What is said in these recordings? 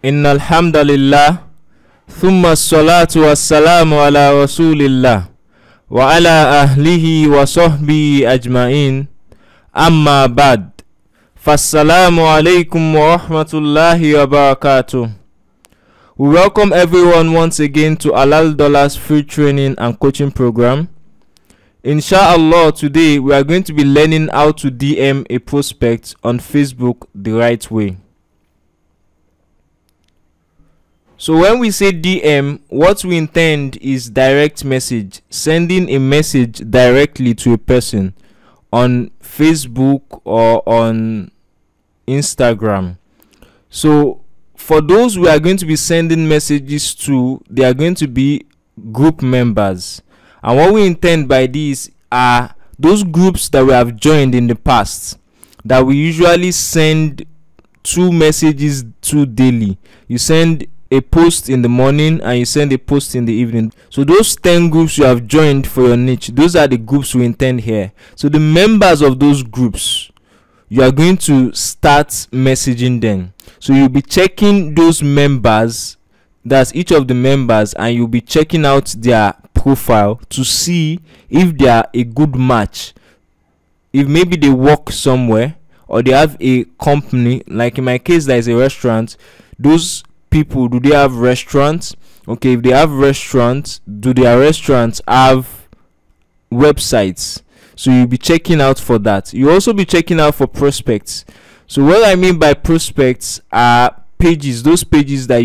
إن الحمد لله ثم الصلاة والسلام على رسول الله وعلى أهله وصحبه أجمعين أما بعد فالسلام عليكم ورحمة الله وبركاته. We welcome everyone once again to Halal Dollars free training and coaching program. Inshallah, today we are going to be learning how to DM a prospect on Facebook the right way. So when we say DM, what we intend is direct message, sending a message directly to a person on Facebook or on Instagram. So for those we are going to be sending messages to, they are going to be group members. And what we intend by this are those groups that we have joined in the past that we usually send 2 messages to daily. You send a post in the morning and you send a post in the evening. So those 10 groups you have joined for your niche, those are the groups we intend here. So the members of those groups, you are going to start messaging them. So you'll be checking those members, that's each of the members, and you'll be checking out their profile to see if they are a good match. If maybe they work somewhere or they have a company, like in my case there is a restaurant, those people, do they have restaurants? Okay, if they have restaurants, do their restaurants have websites? So you'll be checking out for that. You also be checking out for prospects. So what I mean by prospects are pages, those pages that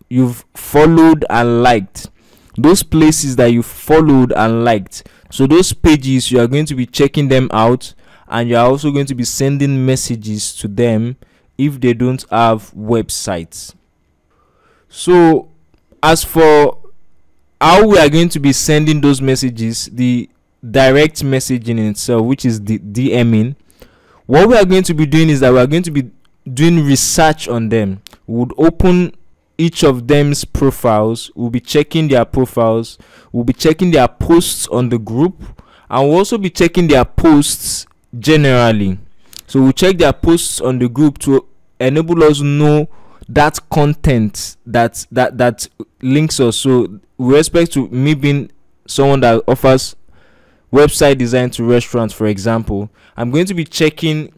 you've followed and liked, those places that you followed and liked. So those pages, you are going to be checking them out, and you are also going to be sending messages to them if they don't have websites. So as for how we are going to be sending those messages, the direct messaging in itself, which is the DMing, what we are going to be doing is that we are going to be doing research on them. We would open each of them's profiles, we'll be checking their profiles, we'll be checking their posts on the group, and we'll also be checking their posts generally. So we'll check their posts on the group to enable us to know that content that links us. So with respect to me being someone that offers website design to restaurants, for example, I'm going to be checking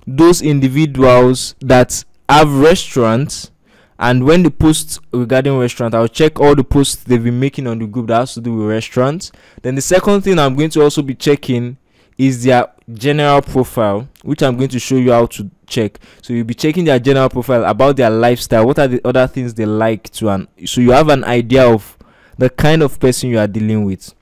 those individuals that have restaurants, and when the posts regarding restaurant, I'll check all the posts they've been making on the group that has to do with restaurants. Then the second thing I'm going to also be checking is their general profile, which I'm going to show you how to check. So you'll be checking their general profile about their lifestyle, what are the other things they like to, and so you have an idea of the kind of person you are dealing with.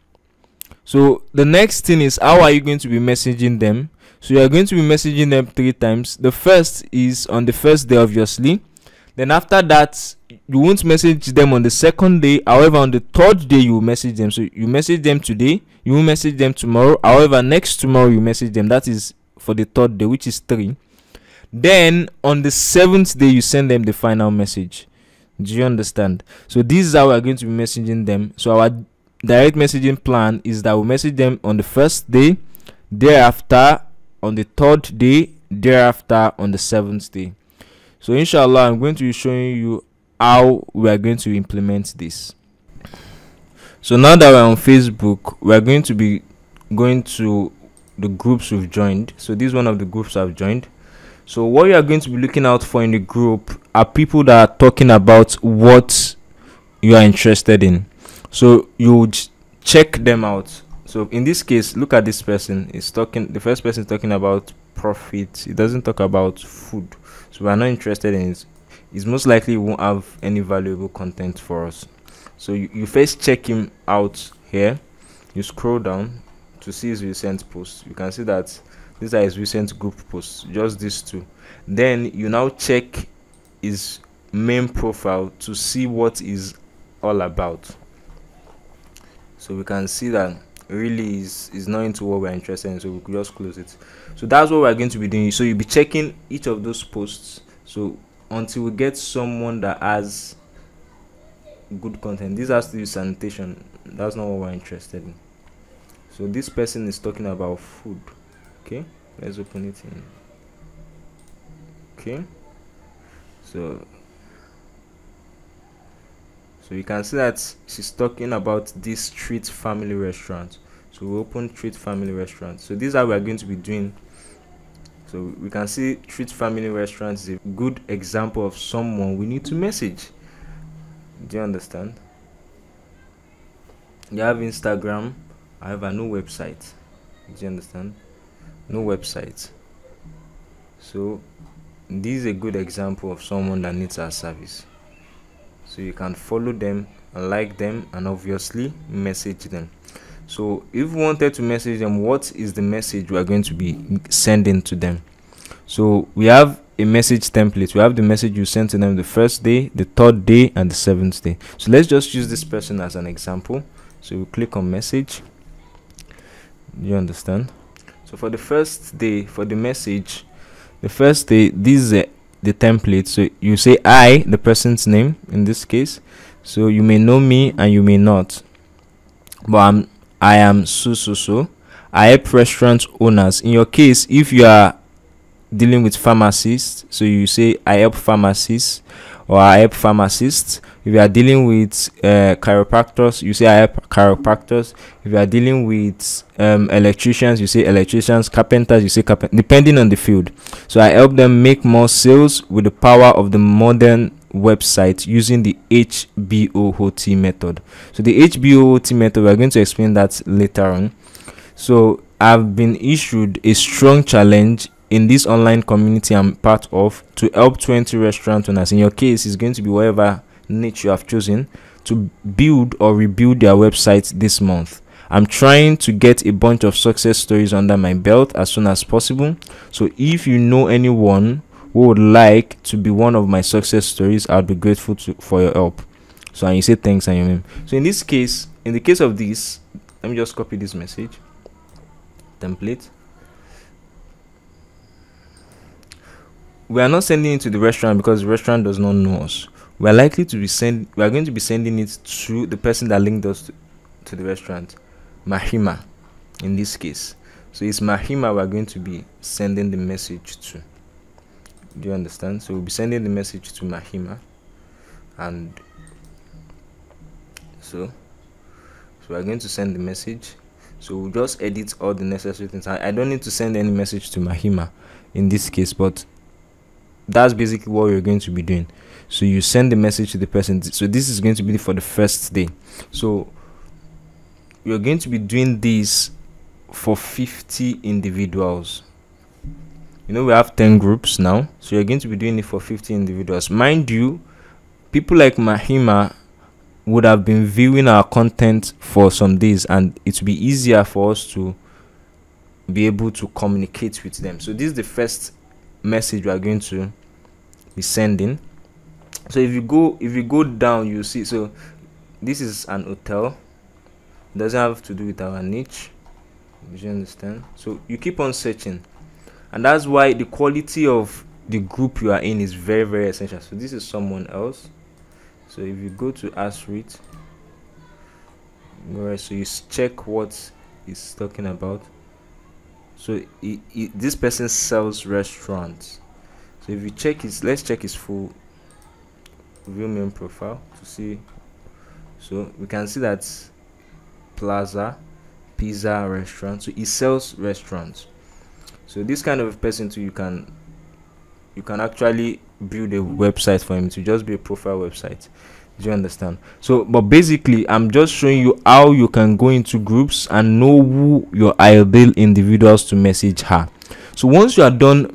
So the next thing is, how are you going to be messaging them? So you are going to be messaging them 3 times. The first is on the first day, obviously. Then after that, you won't message them on the second day. However, on the 3rd day you will message them. So you message them today, you will message them tomorrow. However, next tomorrow you message them. That is for the 3rd day, which is 3. Then on the 7th day you send them the final message. Do you understand? So this is how we are going to be messaging them. So our direct messaging plan is that we'll message them on the 1st day, thereafter on the 3rd day, thereafter on the 7th day. So inshallah, I'm going to be showing you how we are going to implement this. So now that we're on Facebook, we are going to be going to the groups we've joined. So this is one of the groups I've joined. So what you are going to be looking out for in the group are people that are talking about what you are interested in. So you would check them out. So in this case, look at this person. Is talking. The first person is talking about profit. It doesn't talk about food. So we are not interested in it. It's most likely won't have any valuable content for us. So you first check him out here. You scroll down to see his recent posts. You can see that these are his recent group posts, just these 2. Then you now check his main profile to see what is all about. So we can see that really is not into what we're interested in, so we could just close it. So that's what we're going to be doing. So you'll be checking each of those posts, so until we get someone that has good content. This has to do sanitation. That's not what we're interested in. So this person is talking about food. Okay, let's open it in. Okay, so So you can see that she's talking about this Treat Family Restaurant. So we open Treat Family Restaurant. So this is how we are going to be doing. So we can see Treat Family Restaurant is a good example of someone we need to message. Do you understand? You have Instagram, however, no website. Do you understand? No website. So this is a good example of someone that needs our service. So you can follow them and like them and obviously message them. So if we wanted to message them, what is the message we are going to be sending to them? So we have a message template. We have the message you sent to them the first day, the third day, and the seventh day. So let's just use this person as an example. So we click on message. You understand? So for the first day, for the message, the first day, this is the template. So you say I, the person's name in this case. So you may know me and you may not, but I am so. I help restaurant owners. In your case, if you are dealing with pharmacists, so you say I help pharmacists or I help pharmacists. If you are dealing with chiropractors, you say I help chiropractors. If you are dealing with electricians, you say electricians. Carpenters, you say carpenters, depending on the field. So I help them make more sales with the power of the modern website using the HBOOT method. So the HBOOT method, we are going to explain that later on. So I've been issued a strong challenge in this online community I'm part of to help 20 restaurant owners. In your case, it's going to be whatever niche you have chosen to build or rebuild their website this month. I'm trying to get a bunch of success stories under my belt as soon as possible. So if you know anyone who would like to be one of my success stories, I'll be grateful for your help. So and you say thanks and your name. So in this case, in the case of this, let me just copy this message template. We are not sending it to the restaurant because the restaurant does not know us. We are going to be sending it to the person that linked us to the restaurant, Mahima in this case. So it's Mahima we are going to be sending the message to. Do you understand? So we'll be sending the message to Mahima, and so we are going to send the message. So we'll just edit all the necessary things. I don't need to send any message to Mahima in this case, but that's basically what you're going to be doing. So you send the message to the person. So this is going to be for the first day. So you're going to be doing this for 50 individuals. You know, we have 10 groups now, so you're going to be doing it for 50 individuals. Mind you, people like Mahima would have been viewing our content for some days, and it will be easier for us to be able to communicate with them. So this is the first message we are going to be sending. So if you go down, you see, so this is an hotel. It doesn't have to do with our niche. Do you understand? So you keep on searching, and that's why the quality of the group you are in is very, very essential. So this is someone else. So if you go to ASRIT, alright, so you check what he's talking about. So this person sells restaurants. So if you check let's check his full view main profile to see. So we can see that Plaza Pizza restaurant. So he sells restaurants. So this kind of person too, you can actually build a website for him to just be a profile website. Do you understand? So but basically I'm just showing you how you can go into groups and know who your ideal individuals to message her. So once you are done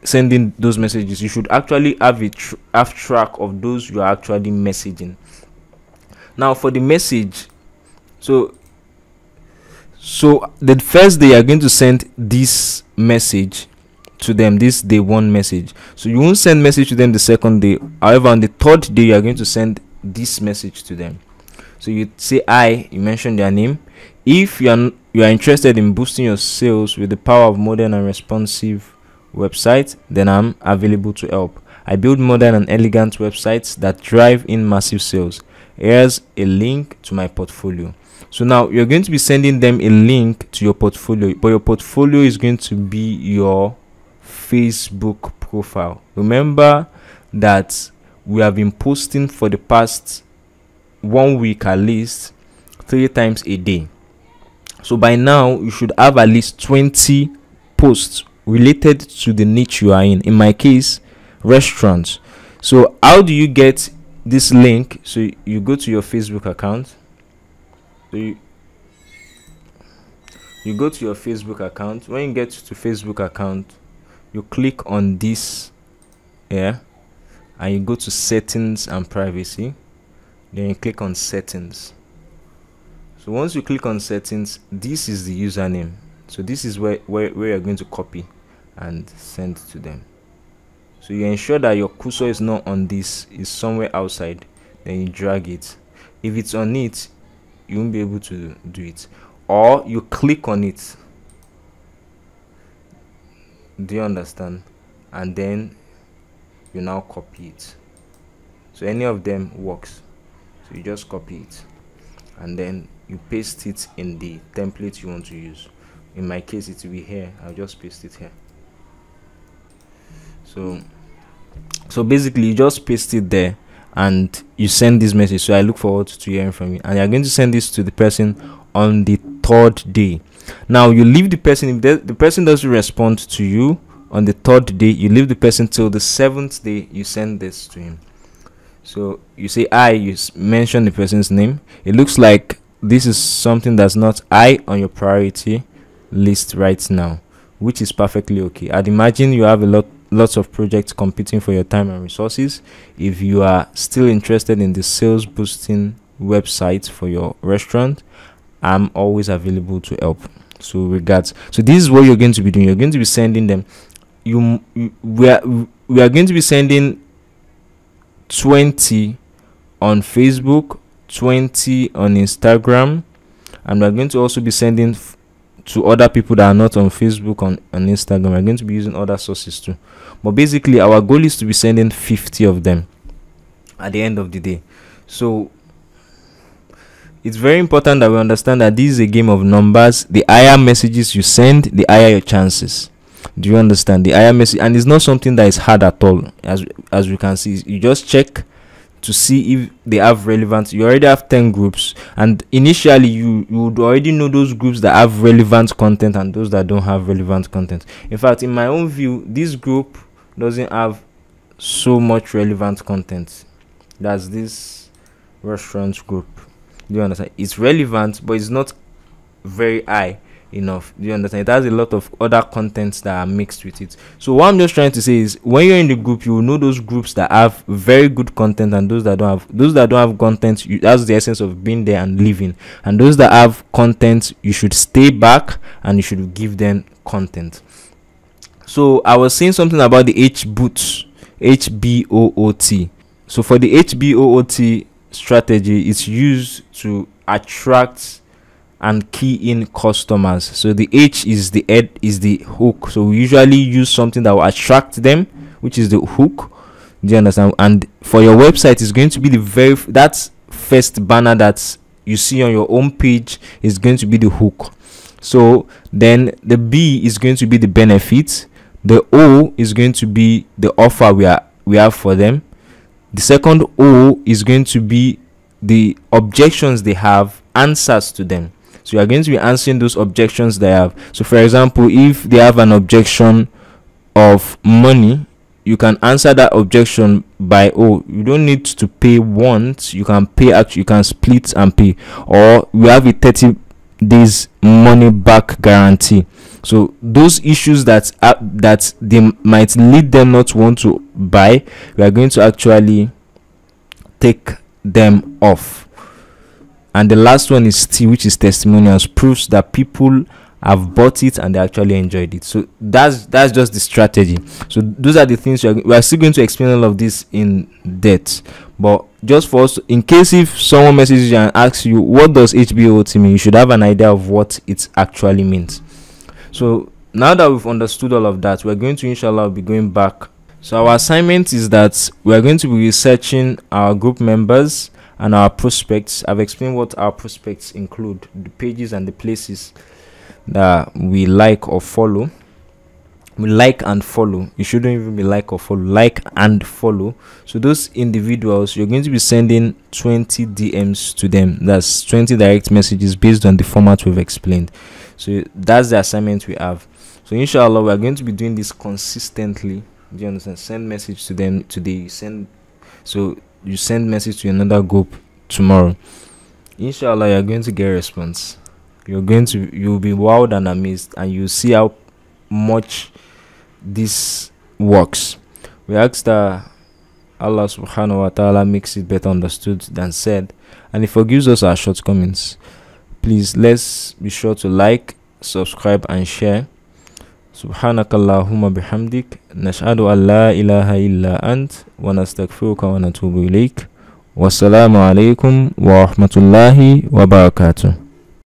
sending those messages, you should actually have track of those you are actually messaging. Now for the message, so the first day you are going to send this message to them, this day one message. So you won't send message to them the second day. However, on the third day you are going to send this message to them. So you say you mention their name. If you are interested in boosting your sales with the power of modern and responsive website, then I'm available to help. I build modern and elegant websites that drive in massive sales. Here's a link to my portfolio. So now you're going to be sending them a link to your portfolio, but your portfolio is going to be your Facebook profile. Remember that we have been posting for the past 1 week at least 3 times a day. So by now you should have at least 20 posts related to the niche you are in my case, restaurants. So how do you get this link? So you go to your Facebook account. So you go to your Facebook account. When you get to Facebook account, you click on this here, and you go to settings and privacy. Then you click on settings. So once you click on settings, this is the username. So this is where you're going to copy and send to them. So you ensure that your cursor is not on this, is somewhere outside. Then you drag it. If it's on it, you won't be able to do it. Or you click on it. Do you understand? And then you now copy it. So any of them works. So you just copy it, and then you paste it in the template you want to use. In my case, it will be here. I'll just paste it here. So basically you just paste it there and you send this message. So I look forward to hearing from you, and you're going to send this to the person on the 3rd day. Now you leave the person. If the person doesn't respond to you on the 3rd day, you leave the person till the 7th day. You send this to him. So you say you mention the person's name. It looks like this is something that's not high on your priority list right now, which is perfectly okay. I'd imagine you have lots of projects competing for your time and resources. If you are still interested in the sales boosting website for your restaurant, I'm always available to help. So regards. So this is what you're going to be doing. You're going to be sending them. We are going to be sending 20 on Facebook, 20 on Instagram, and we're going to also be sending to other people that are not on Facebook, on Instagram. We're going to be using other sources too, but basically our goal is to be sending 50 of them at the end of the day. So it's very important that we understand that this is a game of numbers. The higher messages you send, the higher your chances. Do you understand? The higher message, and it's not something that is hard at all. As we can see, you just check to see if they have relevant. You already have 10 groups, and initially you would already know those groups that have relevant content and those that don't have relevant content. In fact, in my own view, this group doesn't have so much relevant content. That's this restaurant group. Do you understand? It's relevant, but it's not very high enough. Do you understand? It has a lot of other contents that are mixed with it. So what I'm just trying to say is, when you're in the group, you will know those groups that have very good content and those that don't have. Those that don't have content, that's the essence of being there and living. And those that have content, you should stay back and you should give them content. So I was saying something about the HBOOT. So for the HBOOT strategy, it's used to attract and key in customers. So the H is the head, is the hook. So we usually use something that will attract them, which is the hook. Do you understand? And for your website, it's going to be that first banner that you see on your home page is going to be the hook. So then the B is going to be the benefit. The O is going to be the offer we have for them. The second O is going to be the objections they have, answers to them. So you are going to be answering those objections they have. So for example, if they have an objection of money, you can answer that objection by, you don't need to pay once, you can pay, actually you can split and pay, or we have a 30 days money back guarantee. So those issues that they might lead them not to want to buy, we are going to actually take them off. And the last one is T, which is testimonials, proofs that people have bought it and they actually enjoyed it. So that's just the strategy. So those are the things we are still going to explain all of this in depth, but just for us, in case if someone messages you and asks you what does HBOT mean, you should have an idea of what it actually means. So now that we've understood all of that, we're going to inshallah be going back. So our assignment is that we are going to be researching our group members and our prospects. I've explained what our prospects include, the pages and the places that we like or follow. like and follow. You shouldn't even be like or follow, like and follow. So those individuals, you're going to be sending 20 DMs to them. That's 20 direct messages based on the format we've explained. So that's the assignment we have. So inshallah, we're going to be doing this consistently. Do you understand? Send message to them today, you send message to another group tomorrow. Inshallah, you're going to get a response. You'll be wowed and amazed, and you'll see how much this works. We ask that Allah subhanahu wa ta'ala makes it better understood than said, and He forgives us our shortcomings. Please, let's be sure to like, subscribe, and share. Subhanakallahumma bihamdik, nashhadu an la ilaha illa ant, wa nastaghfiruka wa natubu ilayk. Wassalamu alaikum wa rahmatullahi wa barakatuh.